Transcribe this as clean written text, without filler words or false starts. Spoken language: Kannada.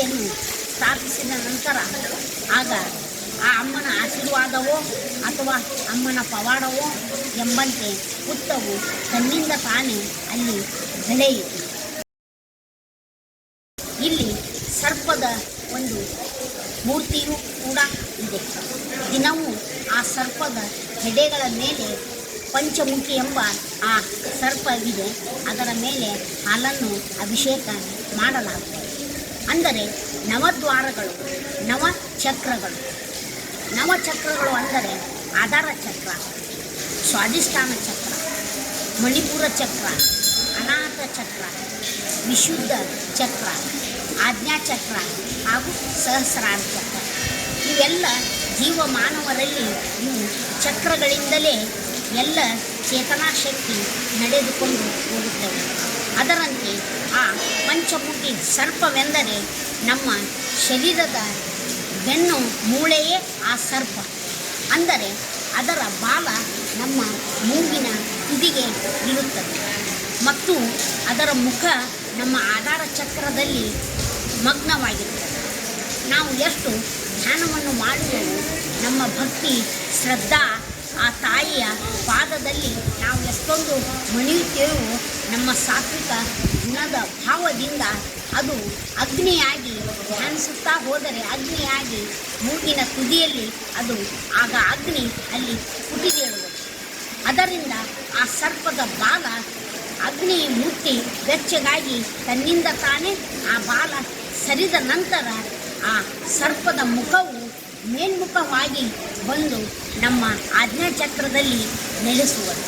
ಮೂರ್ತಿಯನ್ನು ಸ್ಥಾಪಿಸಿದ ನಂತರ ಆಗ ಆ ಅಮ್ಮನ ಆಶೀರ್ವಾದವೋ ಅಥವಾ ಅಮ್ಮನ ಪವಾಡವೋ ಎಂಬಂತೆ ಹುತ್ತವು ತನ್ನಿಂದ ತಾನೇ ಅಲ್ಲಿ ಬೆಳೆಯಿತು. ಇಲ್ಲಿ ಸರ್ಪದ ಒಂದು ಮೂರ್ತಿಯೂ ಕೂಡ ಇದೆ. ದಿನವೂ ಆ ಸರ್ಪದ ಹೆಡೆಗಳ ಮೇಲೆ ಪಂಚಮುಖಿ ಎಂಬ ಆ ಸರ್ಪವಿದೆ. ಅದರ ಮೇಲೆ ಹಾಲನ್ನು ಅಭಿಷೇಕ ಮಾಡಲಾಗುತ್ತದೆ. ಅಂದರೆ ನವದ್ವಾರಗಳು, ನವಚಕ್ರಗಳು. ನವಚಕ್ರಗಳು ಅಂದರೆ ಆಧಾರ ಚಕ್ರ, ಸ್ವಾಧಿಷ್ಠಾನ ಚಕ್ರ, ಮಣಿಪುರ ಚಕ್ರ, ಅನಾಥ ಚಕ್ರ, ವಿಶುದ್ಧ ಚಕ್ರ, ಆಜ್ಞಾಚಕ್ರ ಹಾಗೂ ಸಹಸ್ರಾರ ಚಕ್ರ. ಇವೆಲ್ಲ ಜೀವಮಾನವರಲ್ಲಿ ಇವು ಚಕ್ರಗಳಿಂದಲೇ ಎಲ್ಲ ಚೇತನಾಶಕ್ತಿ ನಡೆದುಕೊಂಡು ಹೋಗುತ್ತವೆ. ಅದರಂತೆ ಆ ಪಂಚಮುಖಿ ಸರ್ಪವೆಂದರೆ ನಮ್ಮ ಶರೀರದ ಬೆನ್ನು ಮೂಳೆಯೇ ಆ ಸರ್ಪ. ಅಂದರೆ ಅದರ ಬಾಲ ನಮ್ಮ ಮೂಗಿನ ತುದಿಗೆ ಇರುತ್ತದೆ ಮತ್ತು ಅದರ ಮುಖ ನಮ್ಮ ಆಧಾರ ಚಕ್ರದಲ್ಲಿ ಮಗ್ನವಾಗಿರುತ್ತದೆ. ನಾವು ಎಷ್ಟು ಧ್ಯಾನವನ್ನು ಮಾಡುವೆವು, ನಮ್ಮ ಭಕ್ತಿ ಶ್ರದ್ಧಾ ಆ ತಾಯಿಯ ಪಾದದಲ್ಲಿ ನಾವು ಎಷ್ಟೊಂದು ಮಣಿಯುತ್ತೇವೋ, ನಮ್ಮ ಸಾತ್ವಿಕ ಗುಣದ ಭಾವದಿಂದ ಅದು ಅಗ್ನಿಯಾಗಿ ಧ್ಯಾನಿಸುತ್ತಾ ಹೋದರೆ ಅಗ್ನಿಯಾಗಿ ಮೂಗಿನ ತುದಿಯಲ್ಲಿ ಅದು ಆಗ ಅಗ್ನಿ ಅಲ್ಲಿ ಪುಟಿದೇಳುವುದು. ಅದರಿಂದ ಆ ಸರ್ಪದ ಬಾಲ ಅಗ್ನಿ ಮುಟ್ಟಿ ಬೆಚ್ಚಗಾಗಿ ತನ್ನಿಂದ ತಾನೇ ಆ ಬಾಲ ಸರಿದ ನಂತರ ಆ ಸರ್ಪದ ಮುಖವು ಮೇಲ್ಮುಖವಾಗಿ ಬಂದು ನಮ್ಮ ಆಜ್ಞಾಚಕ್ರದಲ್ಲಿ ನೆಲೆಸುವುದು.